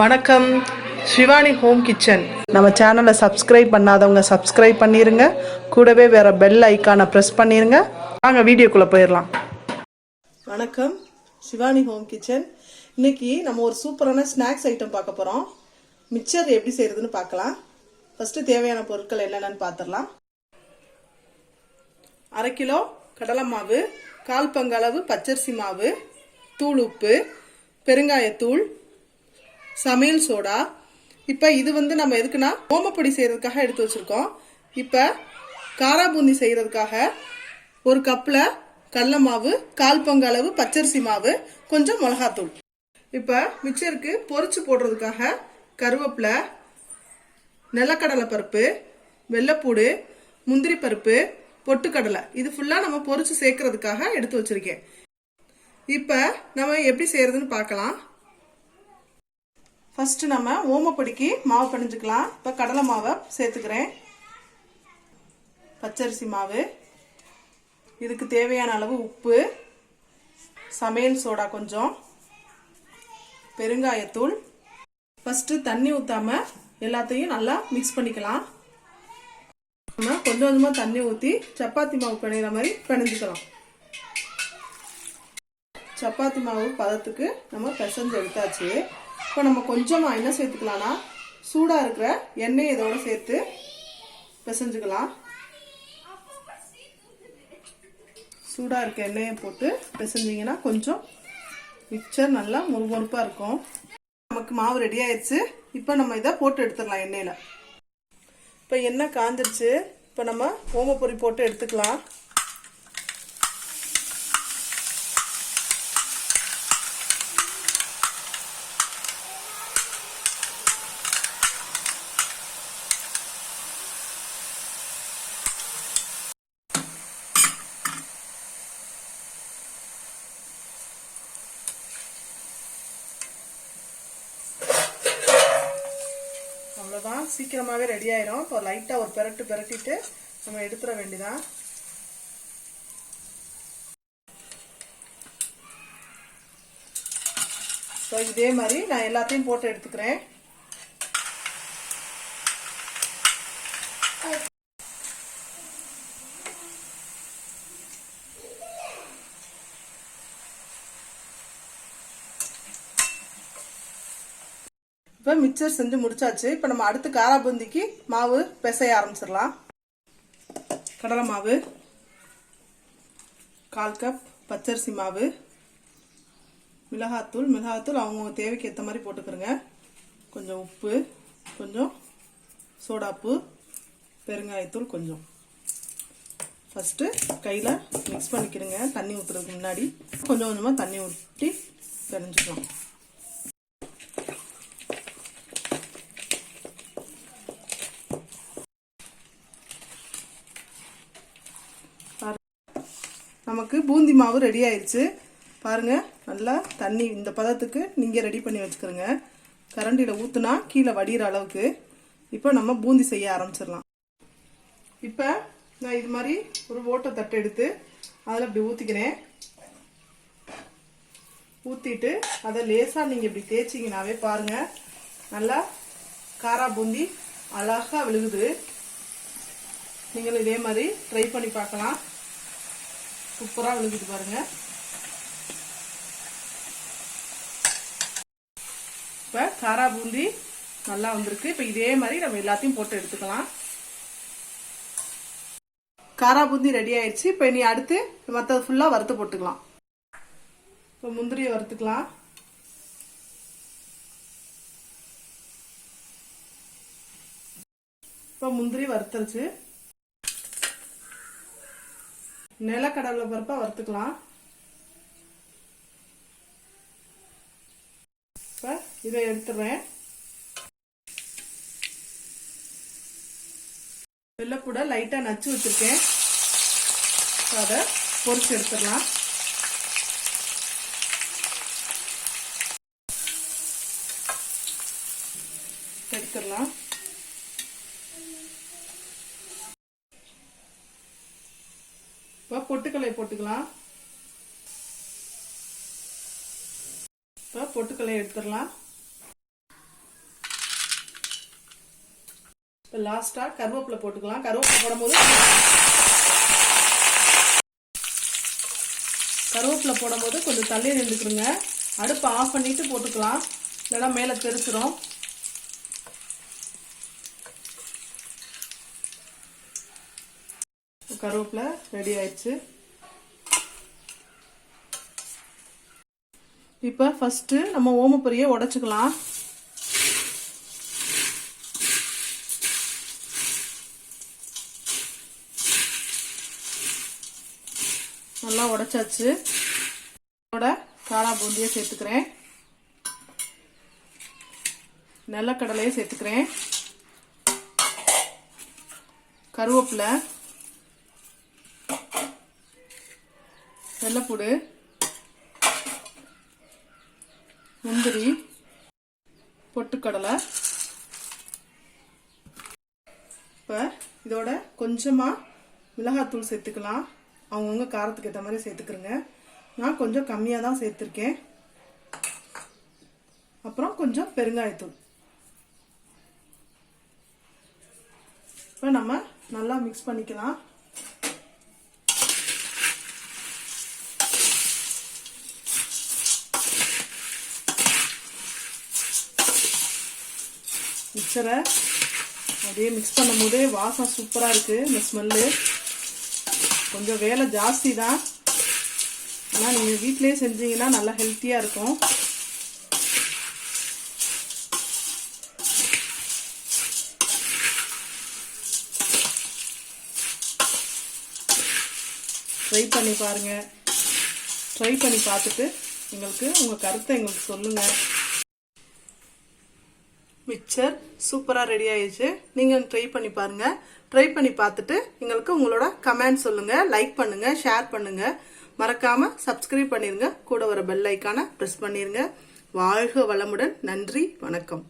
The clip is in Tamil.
வணக்கம். சிவானி ஹோம் கிச்சன் நம்ம சேனலை சப்ஸ்கிரைப் பண்ணாதவங்க சப்ஸ்கிரைப் பண்ணிருங்க. கூடவே வேற பெல் ஐக்கானை ப்ரெஸ் பண்ணிருங்க. வாங்க வீடியோக்குள்ளே போயிடலாம். வணக்கம். Shivani home kitchen. இன்னைக்கு நம்ம ஒரு சூப்பரான ஸ்நாக்ஸ் ஐட்டம் பார்க்க போகிறோம். மிக்சர் எப்படி செய்கிறதுன்னு பார்க்கலாம். ஃபஸ்ட்டு தேவையான பொருட்கள் என்னென்னு பார்த்துடலாம். 1/2 கிலோ கடலை மாவு, 1/4 பங்கு பச்சரிசி மாவு, தூள் உப்பு, பெருங்காயத்தூள், சமையல் சோடா. இப்போ இது நம்ம எதுக்குன்னா ஓமப்பொடி செய்கிறதுக்காக எடுத்து வச்சுருக்கோம். இப்போ காரா பூந்தி செய்கிறதுக்காக ஒரு கப்பில் கடலை மாவு, 1/4 பங்கு பச்சரிசி மாவு, கொஞ்சம் மிளகாத்தூள். இப்போ மிக்சருக்கு பொரிச்சு போடுறதுக்காக கருவேப்பிலை, நிலக்கடலை பருப்பு, வெள்ளைப்பூடு, முந்திரி பருப்பு, பொட்டுக்கடலை, இது ஃபுல்லாக நம்ம பொரிச்சு சேர்க்கறதுக்காக எடுத்து வச்சிருக்கேன். இப்போ நம்ம எப்படி செய்யறதுன்னு பார்க்கலாம். ஃபர்ஸ்ட் நம்ம ஓமப்பொடிக்கு மாவு பிணைஞ்சுக்கலாம். இப்போ கடலை மாவை சேர்த்துக்கிறேன், பச்சரிசி மாவு, இதுக்கு தேவையான அளவு உப்பு, சமையல் சோடா கொஞ்சம், பெருங்காயத்தூள். ஃபர்ஸ்ட் தண்ணி ஊற்றாம எல்லாத்தையும் நல்லா மிக்ஸ் பண்ணிக்கலாம். நம்ம கொஞ்சம் கொஞ்சமாக தண்ணி ஊற்றி சப்பாத்தி மாவு பிணைகிற மாதிரி பிணைஞ்சுக்கலாம். சப்பாத்தி மாவு பதத்துக்கு நம்ம பிசைஞ்சு எடுத்தாச்சு. இப்போ நம்ம கொஞ்சமாக என்ன சேர்த்துக்கலாம்னா சூடாக இருக்கிற எண்ணெய் இதோட சேர்த்து பிசைஞ்சுக்கலாம். சூடாக இருக்க எண்ணெயை போட்டு பிசைஞ்சிங்கன்னா கொஞ்சம் மிக்சர் நல்லா முறுமுறுப்பாக இருக்கும். நமக்கு மாவு ரெடி ஆயிடுச்சு. இப்போ நம்ம இதை போட்டு எடுத்துடலாம் எண்ணெயில். இப்போ எண்ணெய் காஞ்சிருச்சு. இப்போ நம்ம ஓமப்பொடி போட்டு எடுத்துக்கலாம். அவ்வளோதான், சீக்கிரமாகவே ரெடி ஆயிரும். இப்போ லைட்டாக ஒரு பிரட்டிட்டு நம்ம எடுத்துட வேண்டியதான். ஸோ இதே மாதிரி நான் எல்லாத்தையும் போட்டு எடுத்துக்கிறேன். இப்போ மிக்சர் செஞ்சு முடிச்சாச்சு. இப்போ நம்ம அடுத்து காரா பூந்திக்கு மாவு பிசைய ஆரம்பிச்சிடலாம். கடலை மாவு 1/4 கப், பச்சரிசி மாவு, மிளகாத்தூள் அவங்கவுங்க தேவைக்கு ஏற்ற மாதிரி போட்டுக்கிறோங்க. கொஞ்சம் உப்பு, கொஞ்சம் சோடாப்பு, பெருங்காயத்தூள் கொஞ்சம். ஃபஸ்ட்டு கையில் மிக்ஸ் பண்ணிக்கிறேங்க. தண்ணி ஊற்றுறதுக்கு முன்னாடி கொஞ்சம் கொஞ்சமாக தண்ணி ஊற்றி பிணைஞ்சிக்கலாம். நமக்கு பூந்தி மாவு ரெடி ஆயிடுச்சு. பாருங்க, நல்லா தண்ணி இந்த பதத்துக்கு நீங்கள் ரெடி பண்ணி வச்சுக்கிறோங்க. கரண்டியில் ஊற்றுனா கீழே வடிகிற அளவுக்கு. இப்போ நம்ம பூந்தி செய்ய ஆரம்பிச்சிடலாம். இப்போ நான் இது மாதிரி ஒரு ஓட்டை தட்டு எடுத்து அதில் இப்படி ஊற்றிக்கிறேன். ஊற்றிட்டு அதை லேசாக நீங்கள் இப்படி தேய்ச்சிங்கனாவே பாருங்கள், நல்லா காரா பூந்தி அழகாக விழுகுது. நீங்களும் இதே மாதிரி ட்ரை பண்ணி பார்க்கலாம். சூப்பராக விழுகுது பாருங்க. இப்போ காரா பூந்தி நல்லா வந்திருக்கு. இப்போ இதே மாதிரி நம்ம எல்லாத்தையும் போட்டு எடுத்துக்கலாம். காரா பூந்தி ரெடி ஆயிடுச்சு. இப்போ இனி அடுத்து மற்றது ஃபுல்லாக வறுத்து போட்டுக்கலாம். இப்போ முந்திரியை வறுத்துக்கலாம். இப்போ முந்திரி வறுத்துருச்சு. நிலக்கடலை பருப்பை வறுத்துக்கலாம். இப்போ இதை எடுத்துடுறேன். வெள்ளைப்பூட லைட்டாக நச்சு வச்சிருக்கேன். அதை பொரிச்சு எடுத்துடலாம். எடுத்துடலாம். இப்போ பொட்டுக்கல்லை போட்டுக்கலாம். இப்போ பொட்டுக்கல்லை எடுத்துடலாம். இப்போ லாஸ்ட்டாக கருவேப்பிலை போட்டுக்கலாம். கருவேப்பிலை போடும்போது கொஞ்சம் தள்ளி நின்றுக்குருங்க. அடுப்பை ஆஃப் பண்ணிட்டு போட்டுக்கலாம், இல்லைன்னா மேலே தெரிச்சிடும். கருவேப்பிலை ரெடி ஆயிடுச்சு. இப்போ ஃபர்ஸ்ட் நம்ம ஓமப்பொரியை உடைச்சுக்கலாம். நல்லா உடைச்சாச்சு. இதோட காரா பூந்தியை சேர்த்துக்கிறேன், நிலக்கடலையை சேர்த்துக்கிறேன், கருவேப்பிலை, வெள்ளைப்பூடு, முந்திரி, பொட்டுக்கடலை. இப்போ இதோட கொஞ்சமாக மிளகாத்தூள் சேர்த்துக்கலாம். அவங்கவுங்க காரத்துக்கு ஏற்ற மாதிரி சேர்த்துக்கிறேங்க. நான் கொஞ்சம் கம்மியாக தான் சேர்த்துருக்கேன். அப்புறம் கொஞ்சம் பெருங்காயத்தூள். இப்போ நம்ம நல்லா மிக்ஸ் பண்ணிக்கலாம். மிக்சரை அப்படியே மிக்ஸ் பண்ணும் போதே வாசம் சூப்பராக இருக்குது. இந்த ஸ்மெல்லு கொஞ்சம் வேலை ஜாஸ்தி தான், ஆனால் நீங்கள் வீட்டிலேயே செஞ்சீங்கன்னா நல்லா ஹெல்த்தியாக இருக்கும். ட்ரை பண்ணி பாருங்கள். ட்ரை பண்ணி பார்த்துட்டு எங்களுக்கு உங்கள் கருத்தை எங்களுக்கு சொல்லுங்கள். மிக்சர் சூப்பராக ரெடி ஆயிடுச்சு. நீங்கள் ட்ரை பண்ணி பாருங்கள். ட்ரை பண்ணி பார்த்துட்டு எங்களுக்கு உங்களோட கமெண்ட் சொல்லுங்கள், லைக் பண்ணுங்கள், ஷேர் பண்ணுங்கள். மறக்காமல் சப்ஸ்கிரைப் பண்ணிடுங்க. கூட வர பெல் ஐக்கானை ப்ரெஸ் பண்ணிடுங்க. வாழ்க வளமுடன். நன்றி, வணக்கம்.